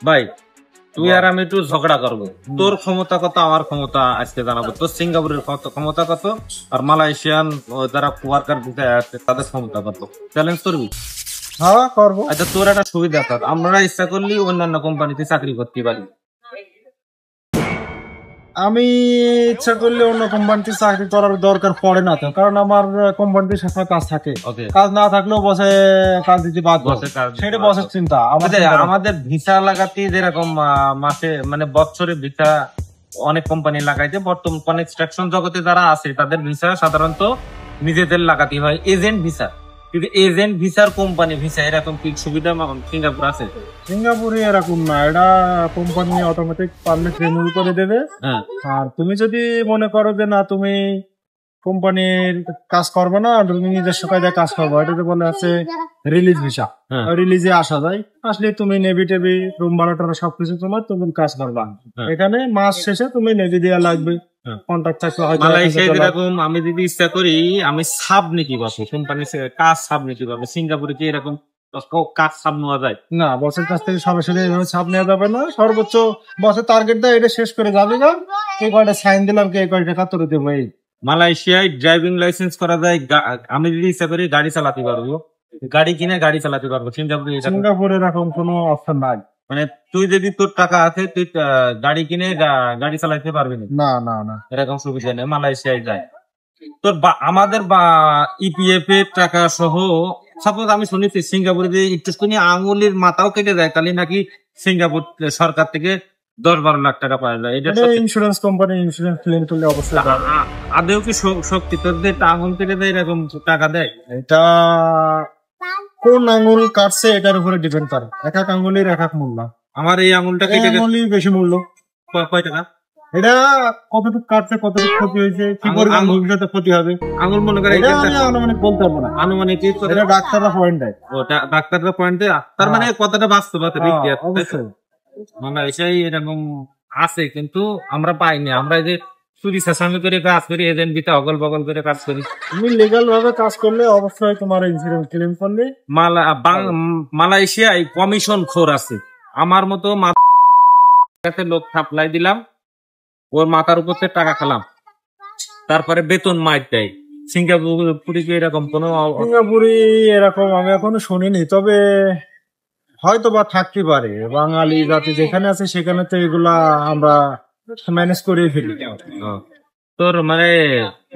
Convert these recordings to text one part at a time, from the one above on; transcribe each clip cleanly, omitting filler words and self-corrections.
ভাই তুই আর আমি একটু ঝগড়া করবো। তোর ক্ষমতা কত, আমার ক্ষমতা আজকে জানাবো। তোর সিঙ্গাপুরের ক্ষমতা কত, আর মালয়েশিয়ান যারা ওয়ার্কার ভিসায় আছে তাদের ক্ষমতা কত, চ্যালেঞ্জ করবি? হ্যাঁ করবো। আচ্ছা, তোর একটা সুবিধা আছে, আমরা ইচ্ছা করলে অন্যান্য কোম্পানিতে চাকরি করতে পারি। আমি ইচ্ছা করলে অন্য কোম্পানিতে চাকরি করার দরকার পড়ে না তো, কারণ আমার কোম্পানিতে সবসময় কাজ থাকে। কাজ না থাকলেও বসে কাজ দিতে বাধ্য, সেটা বসের চিন্তা। আমাদের ভিসা লাগাতে যেরকম মাসে মানে বছরে ভিসা অনেক কোম্পানি লাগাইছে, বর্তমান কনস্ট্রাকশন জগতে যারা আছে তাদের ভিসা সাধারণত নিজেদের লাগাতে হয় এজেন্ট ভিসা। কিন্তু এজেন্ট ভিসার কোম্পানি ভিসা এরকম কি সুবিধা সিঙ্গাপুর আছে? সিঙ্গাপুরে এরকম না, এটা কোম্পানি অটোমেটিক পারমিট রিনিউ করে দেবে। আর তুমি যদি মনে করো যে না তুমি কোম্পানির কাজ করবে না, তুমি নিজস্ব কায়দায় কাজ করবো, এটাতে বলে আছে রিলিজ ভিসা। রিলিজে আসা যায়, আসলে তুমি নেভি টেভি রুম ভাড়া টাড়া সবকিছু তোমার, তুমি কাজ করবা। এখানে মাস শেষে তুমি নেভি দেওয়া লাগবে, কন্ট্রাক্ট থাকলে হয়তো। আমি যদি ইচ্ছা করি আমি সাব নিতে পারবো, কোম্পানি কাজ সাব নিতে পারবো। সিঙ্গাপুরে কি এরকম কাজ সাব নেওয়া যায়? না, বসের কাছ থেকে সরাসরি এভাবে ছাপ নেওয়া যাবে না। সর্বোচ্চ বসের টার্গেট দেয়, এটা শেষ করে যাবে না, কে কয়টা সাইন দিলাম, কে কয় টাকা তোর দেবো। এই মালয়েশিয়ায় ড্রাইভিং লাইসেন্স করা যায়, আমি যদি ইচ্ছা করি গাড়ি চালাতে পারবো, গাড়ি কিনে গাড়ি চালাতে পারবো। সিঙ্গাপুরে এরকম কোনো অপশন নাই। মানে তুই যদি তোর টাকা আছে তুই গাড়ি কিনে গাড়ি চালাতে পারবি না, না, না, এরকম সুবিধা নেই। মালয়েশিয়ায় যায় তোর আমাদের ইপিএফ এর টাকা সহ। সাপোজ আমি শুনেছি সিঙ্গাপুরে যে একটু আঙুলের মাথাও কেটে দেয়, তাহলে নাকি সিঙ্গাপুর সরকার থেকে 10-12 লাখ টাকা পাওয়া যায়। এটা ইন্স্যুরেন্স কোম্পানি ইন্স্যুরেন্স ক্লেম করলে অবশ্যই। আদেও কি শক্তি তোদের আঙুল কেটে দেয় এরকম টাকা দেয়? এটা কোন আঙুল কাটছে এটার উপরে ডিপেন্ড করে, এক এক আঙুলের এক এক মূল্য। আমার এই আঙুলটা কেটে বেশি মূল্য। কয় টাকা? এটা কতটুকু কাটছে, কতটুকু ক্ষতি হয়েছে, কি পরিমাণ ভবিষ্যতে ক্ষতি হবে আঙুল মনে করে আনুমানিক বলতে পারবো না। আনুমানিক ডাক্তাররা পয়েন্ট দেয়। ডাক্তাররা পয়েন্ট দেয়, তার মানে কতটা বাস্তবতা অবশ্যই। মালয়েশিয়ায় এরকম আছে কিন্তু আমরা পাইনি। আমরা এই যে চুরি চেঁচামি করে কাজ করি, এজেন্ট দিতে অগল বগল করে কাজ করি। তুমি লিগাল ভাবে কাজ করলে অবশ্যই তোমার ইন্স্যুরেন্স ক্লেম করলে। মালয়েশিয়ায় কমিশন খোর আছে, আমার মতো লোক সাপ্লাই দিলাম, ওর মাথার উপর টাকা খেলাম, তারপরে বেতন মাইর দেয়। সিঙ্গাপুরে কি এরকম কোনো? সিঙ্গাপুরে এরকম আমি এখনো শুনিনি, তবে হয়তো বা থাকতে পারে। বাঙালি জাতি যেখানে আছে সেখানে তো এগুলা আমরা ম্যানেজ করে ফেলি। তোর মানে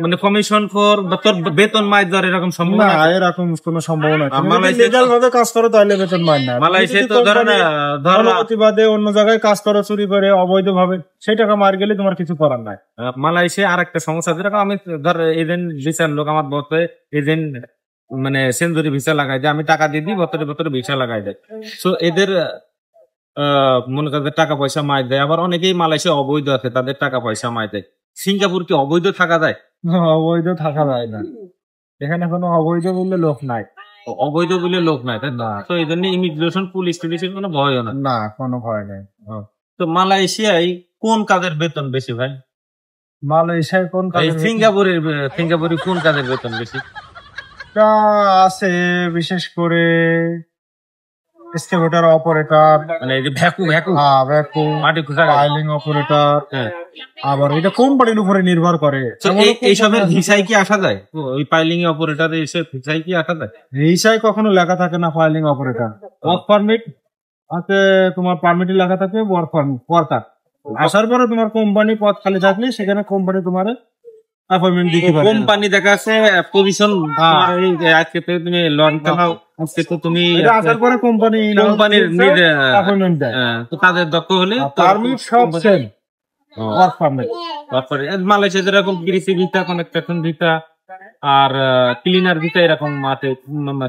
মানে কমিশন ফর তোর বেতন মাইর দেওয়ার এরকম সম্ভব না? এরকম কোনো সম্ভাবনা লিগাল ভাবে কাজ করো তাহলে বেতন মাইর না। মালয়েশিয়ায় তো ধরো প্রতিবাদে অন্য জায়গায় কাজ করো চুরি করে অবৈধ ভাবে, সেই টাকা মার গেলে তোমার কিছু করার নাই। মালয়েশিয়া আর একটা সমস্যা, যেরকম আমি ধর এজেন্ট ভিসার লোক, আমার বলতে এজেন্ট মানে সেঞ্চুরি ভিসা লাগাই দেয়, আমি টাকা দিয়ে দিই, বছরে বছরে ভিসা লাগাই দেয়। সো এদের মনে করেন টাকা পয়সা মাই দেয়। আবার অনেকেই মালয়েশিয়া অবৈধ আছে, তাদের টাকা পয়সা মাই দেয়। সিঙ্গাপুর কি অবৈধ থাকা যায়? অবৈধ থাকা যায় না, এখানে কোনো অবৈধ বললে লোক নাই। অবৈধ বলে লোক নাই, তাই না? তো এই জন্য ইমিগ্রেশন পুলিশ টুলিশের কোনো ভয় না? না, কোনো ভয় নেই। তো মালয়েশিয়ায় কোন কাজের বেতন বেশি ভাই? মালয়েশিয়ায় কোন সিঙ্গাপুরে কোন কাজের বেতন বেশি? আছে বিশেষ করে এক্সকাভেটর অপারেটর, মানে এই যে ভ্যাকুম মাটি খোঁড়া পাইলিং অপারেটর। আবার এটা কোম্পানির উপরে নির্ভর করে। এইসবের ভিসায় কি আসা যায়? ওই পাইলিং অপারেটর এসে ভিসায় কি আসা যায়? ভিসায় কখনো লেখা থাকে না পাইলিং অপারেটর। ওয়ার্ক পারমিট আছে, তোমার পারমিটে লেখা থাকে ওয়ার্ক পারমিট ওয়ার্কার। আসার পরে তোমার কোম্পানি পদ খালি থাকলে সেখানে কোম্পানি তোমার অ্যাপয়েন্টমেন্ট দিতে পারে। কোম্পানি দেখা যাচ্ছে পজিশন আজকে তুমি লন চালাও, আজকে তো তুমি আসার পরে কোম্পানির অ্যাপয়েন্টমেন্ট দেয়। তো তাদের দক্ষ হলে পারমিট সব সেম ওয়ার্ক পারমিট। মালয়েশিয়া যেরকম কৃষি ভিসা, কনস্ট্রাকশন ভিসা আর ক্লিনার ভিসা এরকম আছে।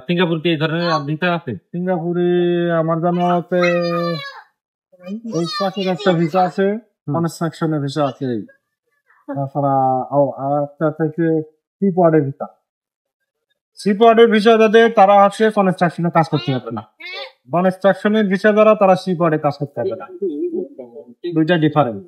সিঙ্গাপুর কি এই ধরনের ভিসা আছে? সিঙ্গাপুরে আমার জানা আছে একটা ভিসা আছে, কনস্ট্রাকশনের ভিসা আছে। তাছাড়া একটা থেকে সিপোয়ার্ডের ভিসা। সিপোয়ার্ডের ভিসা যাদের তারা আছে কনস্ট্রাকশনে কাজ করতে হবে না, কনস্ট্রাকশনের ভিসা দ্বারা তারা সিপোয়ার্ডে কাজ করতে হবে না। দুইটা ডিফারেন্ট।